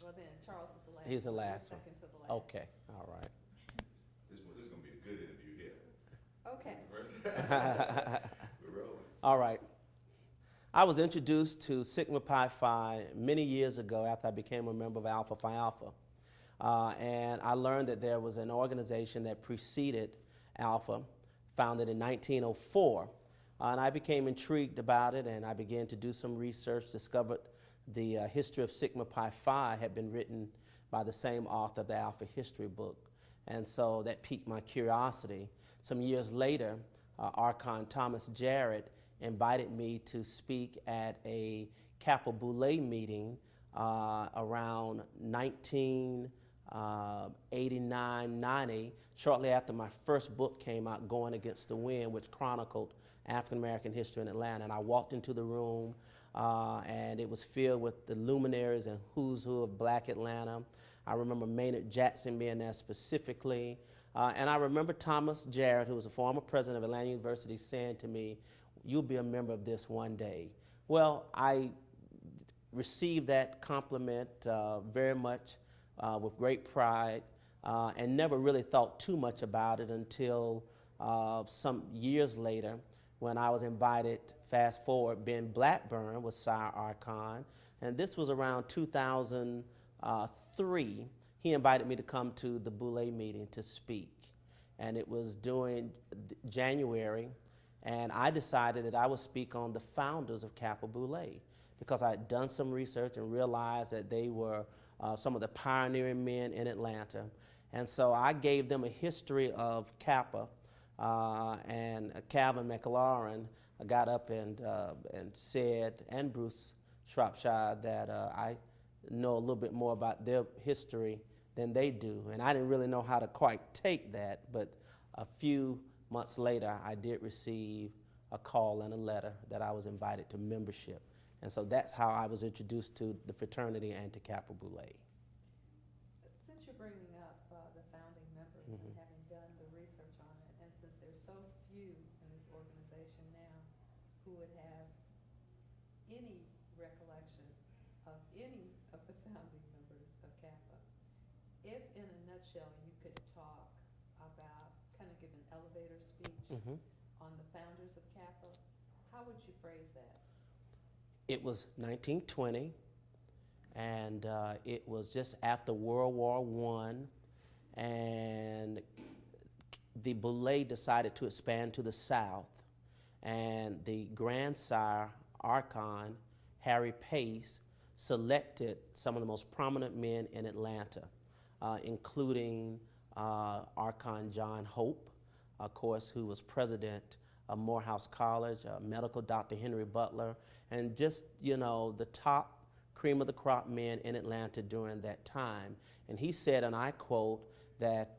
Well, then Charles is the last. He's the one. You're last one. second to the last. Okay, all right. This is going to be a good interview here. Okay. This is the first. We're rolling. All right. I was introduced to Sigma Pi Phi many years ago after I became a member of Alpha Phi Alpha. And I learned that there was an organization that preceded Alpha, founded in 1904. And I became intrigued about it, and I began to do some research, discovered the history of Sigma Pi Phi had been written by the same author of the Alpha History book. And so that piqued my curiosity. Some years later, Archon Thomas Jarrett invited me to speak at a Kappa Boule meeting around 1989-90, shortly after my first book came out, Going Against the Wind, which chronicled African American history in Atlanta. And I walked into the room and it was filled with the luminaries and who's who of Black Atlanta. I remember Maynard Jackson being there specifically. And I remember Thomas Jarrett, who was a former president of Atlanta University, saying to me, "You'll be a member of this one day." Well, I received that compliment very much with great pride and never really thought too much about it until some years later when I was invited, fast forward, Ben Blackburn was Sire Archon, and this was around 2003. He invited me to come to the Boule meeting to speak, and it was during January, and I decided that I would speak on the founders of Kappa Boule because I had done some research and realized that they were some of the pioneering men in Atlanta. And so I gave them a history of Kappa, and Calvin McLaurin got up and said, and Bruce Shropshire, that I know a little bit more about their history than they do. And I didn't really know how to quite take that, but a few months later, I did receive a call and a letter that I was invited to membership. And so that's how I was introduced to the fraternity and to Kappa Boule. Since you're bringing up the founding members and having done the research on it, and since there's so few in this organization now who would have any recollection of any of the founding members of Kappa, if in a nutshell you could talk about, kind of give an elevator speech on the founders of Kappa, how would you phrase that? It was 1920, and it was just after World War I, and the Boule decided to expand to the south, and the grandsire Archon, Harry Pace, selected some of the most prominent men in Atlanta, including Archon John Hope, of course, who was president of Morehouse College, medical Dr. Henry Butler, and just, you know, the top cream of the crop men in Atlanta during that time. And he said, and I quote, that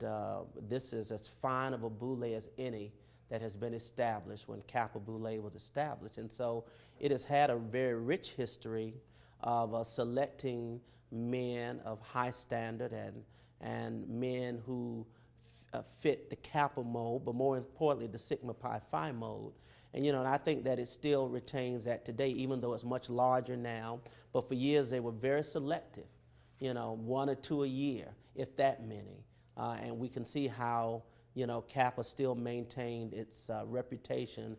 this is as fine of a Boule as any that has been established when Kappa Boule was established. And so it has had a very rich history of selecting men of high standard and men who fit the Kappa mode, but more importantly, the Sigma Pi Phi mode. And, you know, and I think that it still retains that today, even though it's much larger now. But for years, they were very selective, you know, 1 or 2 a year, if that many. And we can see how, you know, Kappa still maintained its reputation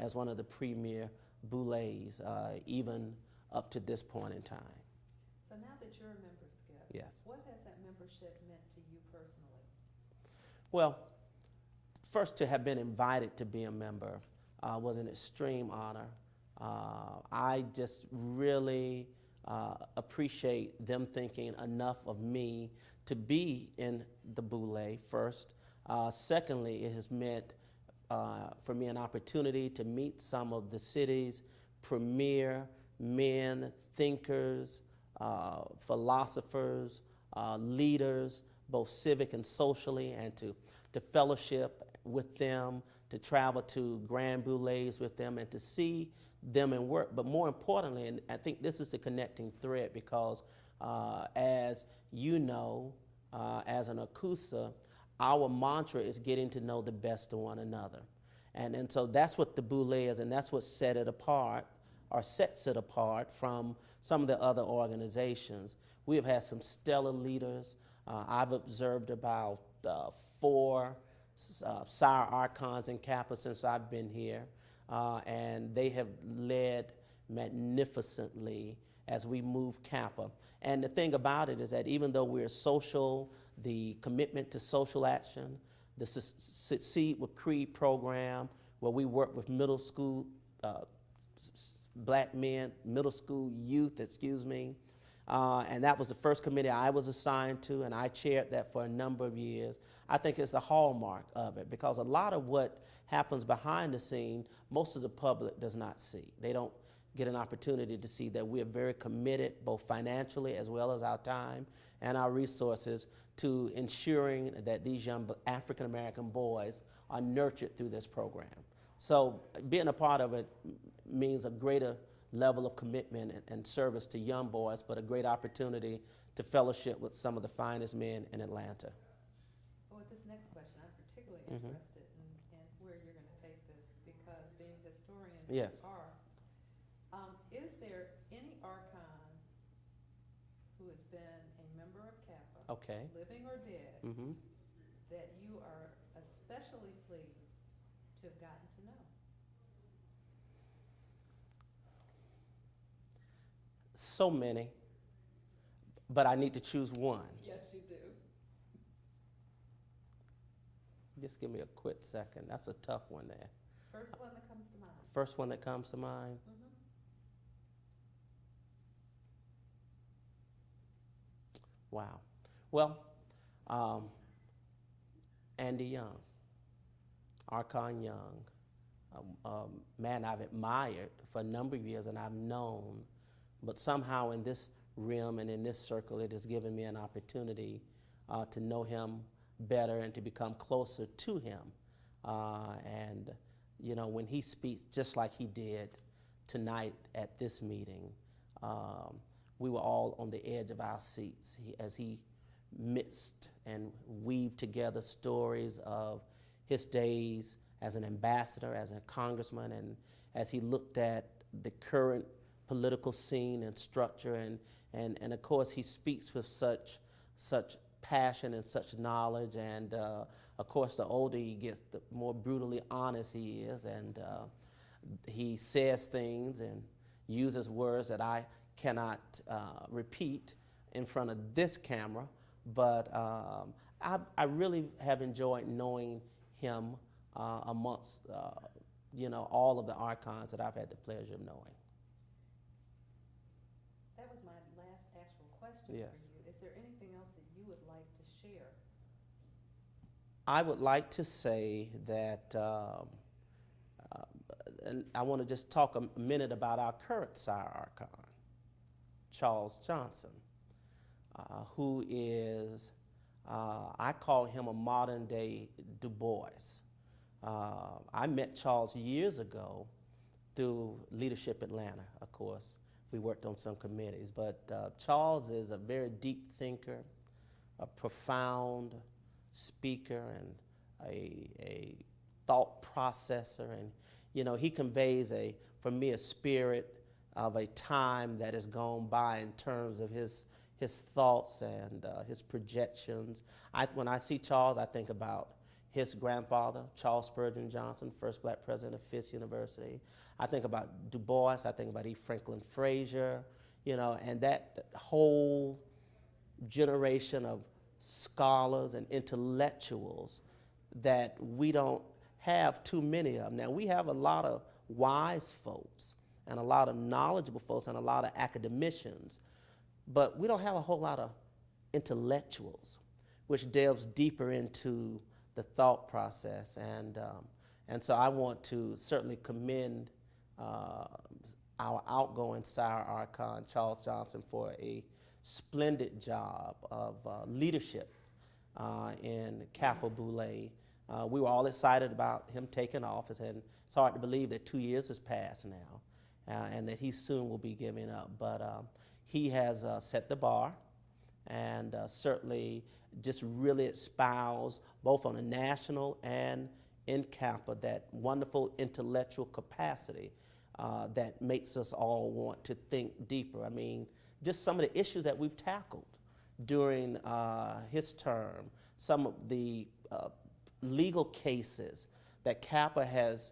as one of the premier Boules, even up to this point in time. So now that you're a member, Skip, Yes. what has that membership meant to you personally? Well, first, to have been invited to be a member was an extreme honor. I just really appreciate them thinking enough of me to be in the Boule, first. Secondly, it has meant for me an opportunity to meet some of the city's premier men, thinkers, philosophers, leaders, both civic and socially, and to fellowship with them, to travel to Grand Boules with them, and to see them in work. But more importantly, and I think this is the connecting thread, because as you know, as an Akusa, our mantra is getting to know the best of one another. And so that's what the Boule is, and that's what set it apart, or sets it apart from some of the other organizations. We have had some stellar leaders. I've observed about 4 Sire Archons in Kappa since I've been here, and they have led magnificently as we move Kappa. And the thing about it is that even though we're social, the commitment to social action, the Succeed with Creed program, where we work with middle school black men, middle school youth, and that was the first committee I was assigned to, and I chaired that for a number of years. I think it's a hallmark of it, because a lot of what happens behind the scene, most of the public does not see. They don't get an opportunity to see that we are very committed, both financially as well as our time and our resources, to ensuring that these young African American boys are nurtured through this program. So being a part of it means a greater level of commitment and service to young boys, but a great opportunity to fellowship with some of the finest men in Atlanta. Well, with this next question, I'm particularly interested in where you're going to take this, because being historians Yes. you are, is there any Archon who has been a member of Kappa, Okay. living or dead, Mm-hmm. that you are especially pleased to have gotten to know? So many, but I need to choose one. Yes, you do. Just give me a quick second. That's a tough one there. First one that comes to mind. First one that comes to mind. Mm-hmm. Wow. Well, Andy Young, Archon Young, man I've admired for a number of years and I've known, but somehow in this realm and in this circle, it has given me an opportunity to know him better and to become closer to him. And, you know, when he speaks just like he did tonight at this meeting, we were all on the edge of our seats as he mixed and weaved together stories of his days as an ambassador, as a congressman, and as he looked at the current political scene and structure, and of course he speaks with such passion and such knowledge, and of course the older he gets, the more brutally honest he is, and he says things and uses words that I cannot repeat in front of this camera, but I really have enjoyed knowing him amongst all of the Archons that I've had the pleasure of knowing. That was my last actual question Yes. for you. Is there anything else that you would like to share? I would like to say that, and I want to just talk a minute about our current Sire Archon, Charles Johnson, who is, I call him a modern day Du Bois. I met Charles years ago through Leadership Atlanta, of course. We worked on some committees, but Charles is a very deep thinker, a profound speaker, and a thought processor, and he conveys for me a spirit of a time that has gone by in terms of his thoughts and his projections. When I see Charles, I think about his grandfather, Charles Spurgeon Johnson, first black president of Fisk University. I think about Du Bois, I think about E. Franklin Frazier, and that whole generation of scholars and intellectuals that we don't have too many of. Now, we have a lot of wise folks and a lot of knowledgeable folks and a lot of academicians, but we don't have a whole lot of intellectuals, which delves deeper into the thought process. And so I want to certainly commend our outgoing Sire Archon, Charles Johnson, for a splendid job of leadership in Kappa Boule. We were all excited about him taking office, and it's hard to believe that 2 years has passed now, and that he soon will be giving up. But he has set the bar, and certainly just really espoused, both on a national and in Kappa, that wonderful intellectual capacity that makes us all want to think deeper. I mean, just some of the issues that we've tackled during his term, some of the legal cases that Kappa has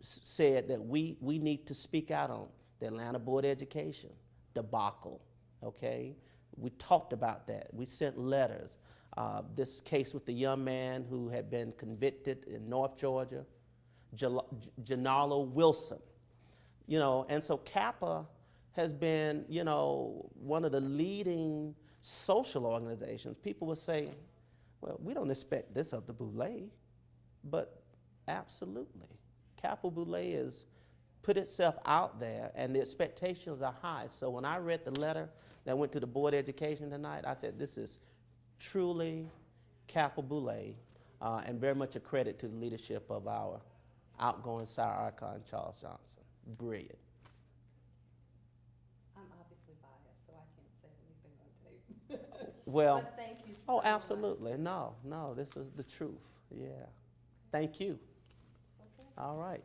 said that we need to speak out on. The Atlanta Board of Education debacle, okay? We talked about that. We sent letters. This case with the young man who had been convicted in North Georgia, Janalo Wilson, you know, and so Kappa has been, you know, one of the leading social organizations. People would say, well, we don't expect this of the Boulay, but absolutely. Kappa Boulay has put itself out there, and the expectations are high. So when I read the letter that went to the Board of Education tonight, I said, this is truly Kappa Boulay, and very much a credit to the leadership of our outgoing Sire Archon, Charles Johnson. Brilliant. I'm obviously biased, so I can't say anything on tape. Well, But thank you so much. oh, absolutely. No, this is the truth. Yeah. Thank you. Okay. All right.